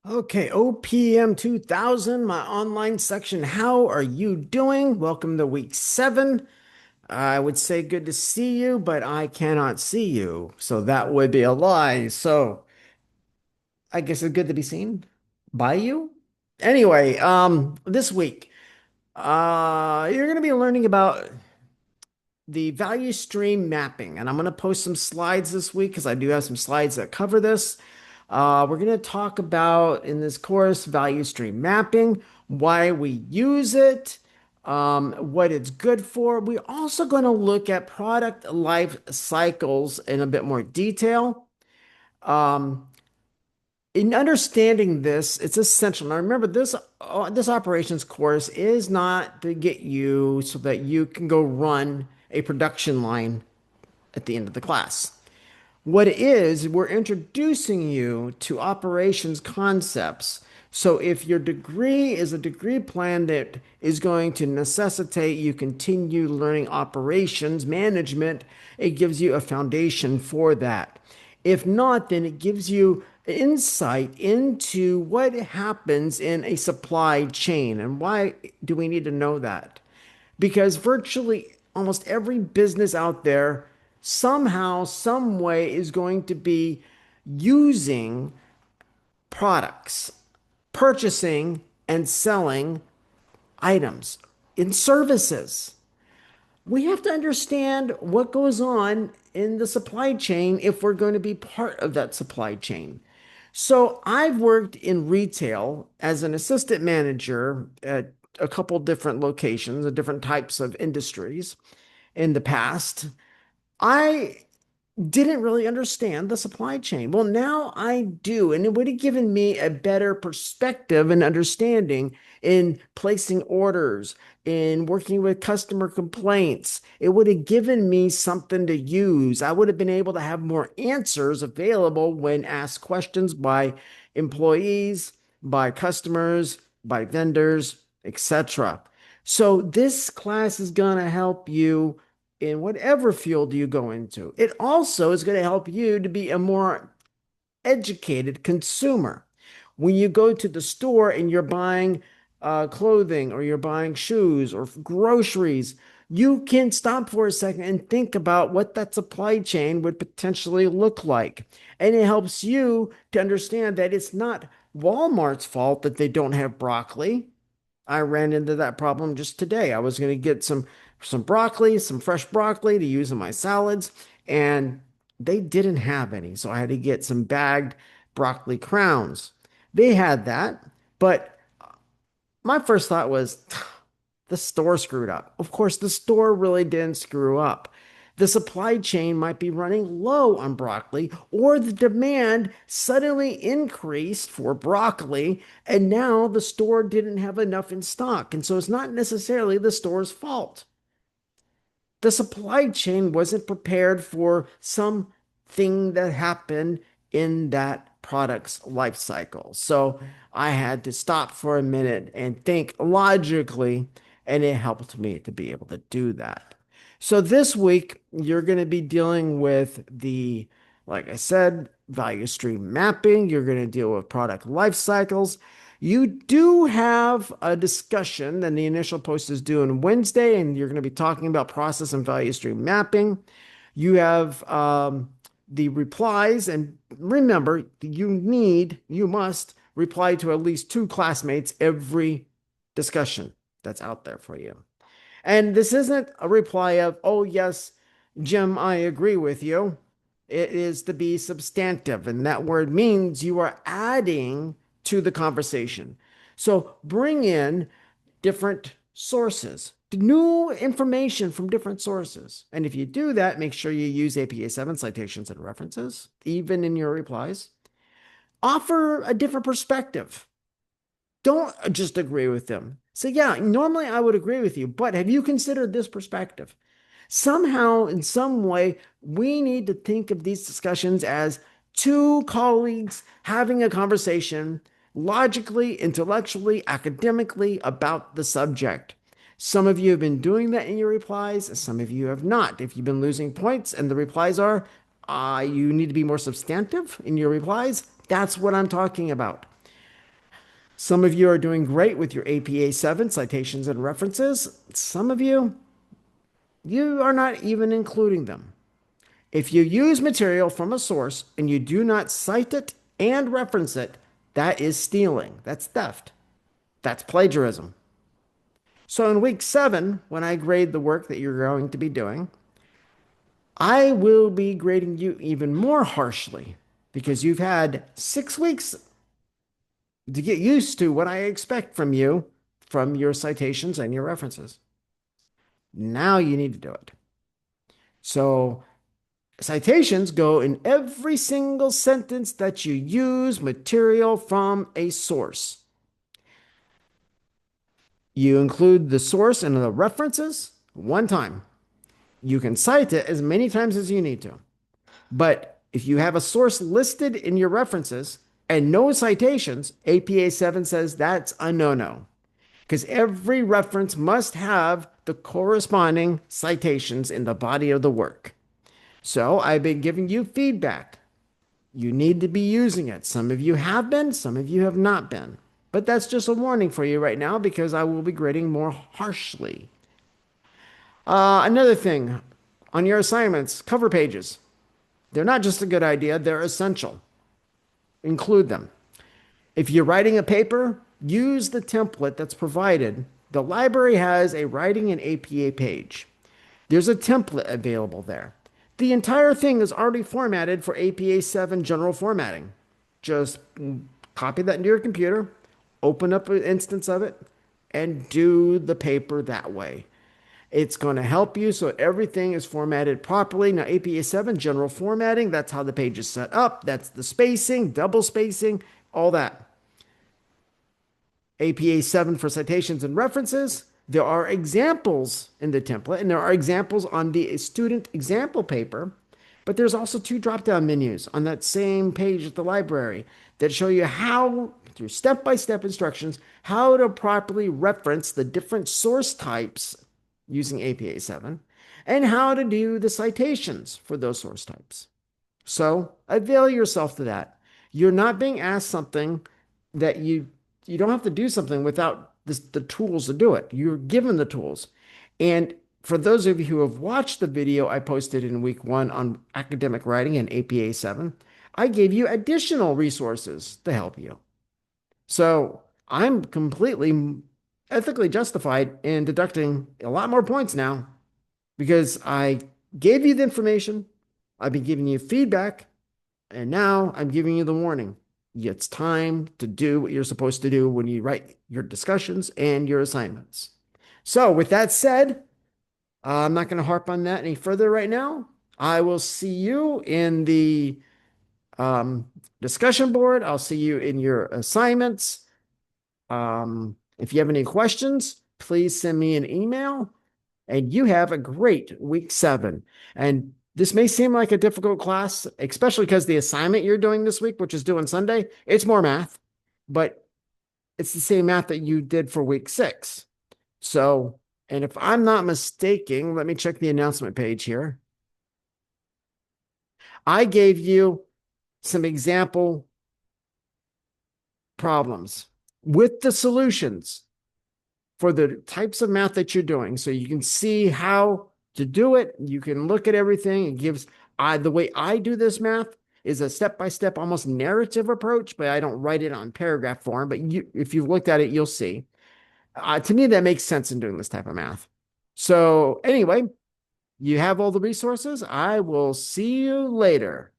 Okay, OPM 2000, my online section. How are you doing? Welcome to week 7. I would say good to see you, but I cannot see you. So that would be a lie. So I guess it's good to be seen by you. Anyway, this week, you're going to be learning about the value stream mapping. And I'm going to post some slides this week because I do have some slides that cover this. We're going to talk about in this course value stream mapping, why we use it, what it's good for. We're also going to look at product life cycles in a bit more detail. Um, in understanding this, it's essential. Now, remember, this operations course is not to get you so that you can go run a production line at the end of the class. What it is, we're introducing you to operations concepts. So if your degree is a degree plan that is going to necessitate you continue learning operations management, it gives you a foundation for that. If not, then it gives you insight into what happens in a supply chain. And why do we need to know that? Because virtually almost every business out there somehow, some way is going to be using products, purchasing and selling items in services. We have to understand what goes on in the supply chain if we're going to be part of that supply chain. So I've worked in retail as an assistant manager at a couple different locations, and different types of industries in the past. I didn't really understand the supply chain. Well, now I do, and it would have given me a better perspective and understanding in placing orders, in working with customer complaints. It would have given me something to use. I would have been able to have more answers available when asked questions by employees, by customers, by vendors, etc. So this class is going to help you in whatever field you go into. It also is going to help you to be a more educated consumer. When you go to the store and you're buying clothing or you're buying shoes or groceries, you can stop for a second and think about what that supply chain would potentially look like. And it helps you to understand that it's not Walmart's fault that they don't have broccoli. I ran into that problem just today. I was going to get some broccoli, some fresh broccoli to use in my salads, and they didn't have any. So I had to get some bagged broccoli crowns. They had that, but my first thought was the store screwed up. Of course, the store really didn't screw up. The supply chain might be running low on broccoli, or the demand suddenly increased for broccoli, and now the store didn't have enough in stock. And so it's not necessarily the store's fault. The supply chain wasn't prepared for something that happened in that product's life cycle. So I had to stop for a minute and think logically, and it helped me to be able to do that. So this week, you're going to be dealing with like I said, value stream mapping. You're going to deal with product life cycles. You do have a discussion, and the initial post is due on Wednesday, and you're going to be talking about process and value stream mapping. You have the replies, and remember, you must reply to at least two classmates every discussion that's out there for you. And this isn't a reply of, oh, yes, Jim, I agree with you. It is to be substantive. And that word means you are adding to the conversation. So bring in different sources, new information from different sources. And if you do that, make sure you use APA 7 citations and references, even in your replies. Offer a different perspective. Don't just agree with them. Say, yeah, normally I would agree with you, but have you considered this perspective? Somehow, in some way, we need to think of these discussions as two colleagues having a conversation logically, intellectually, academically about the subject. Some of you have been doing that in your replies, some of you have not. If you've been losing points and the replies are, you need to be more substantive in your replies, that's what I'm talking about. Some of you are doing great with your APA 7 citations and references. Some of you, you are not even including them. If you use material from a source and you do not cite it and reference it, that is stealing. That's theft. That's plagiarism. So in week 7, when I grade the work that you're going to be doing, I will be grading you even more harshly because you've had 6 weeks to get used to what I expect from you from your citations and your references. Now you need to do it. So citations go in every single sentence that you use material from a source. You include the source and the references one time. You can cite it as many times as you need to. But if you have a source listed in your references and no citations, APA 7 says that's a no-no because every reference must have the corresponding citations in the body of the work. So I've been giving you feedback. You need to be using it. Some of you have been, some of you have not been. But that's just a warning for you right now because I will be grading more harshly. Another thing on your assignments, cover pages. They're not just a good idea, they're essential. Include them. If you're writing a paper, use the template that's provided. The library has a writing an APA page. There's a template available there. The entire thing is already formatted for APA 7 general formatting. Just copy that into your computer, open up an instance of it, and do the paper that way. It's going to help you so everything is formatted properly. Now, APA 7 general formatting, that's how the page is set up. That's the spacing, double spacing, all that. APA 7 for citations and references. There are examples in the template, and there are examples on the student example paper, but there's also 2 drop-down menus on that same page at the library that show you how, through step-by-step instructions, how to properly reference the different source types using APA 7 and how to do the citations for those source types. So avail yourself to that. You're not being asked something that you don't have to do something without the tools to do it. You're given the tools. And for those of you who have watched the video I posted in week 1 on academic writing and APA 7, I gave you additional resources to help you. So I'm completely ethically justified in deducting a lot more points now because I gave you the information, I've been giving you feedback, and now I'm giving you the warning. It's time to do what you're supposed to do when you write your discussions and your assignments. So with that said, I'm not going to harp on that any further right now. I will see you in the discussion board. I'll see you in your assignments. If you have any questions, please send me an email. And you have a great week 7. And this may seem like a difficult class, especially because the assignment you're doing this week, which is due on Sunday, it's more math, but it's the same math that you did for week 6. So, and if I'm not mistaken, let me check the announcement page here. I gave you some example problems with the solutions for the types of math that you're doing. So you can see how to do it. You can look at everything. It gives the way I do this math is a step-by-step, almost narrative approach, but I don't write it on paragraph form. But if you've looked at it, you'll see. To me, that makes sense in doing this type of math. So anyway, you have all the resources. I will see you later.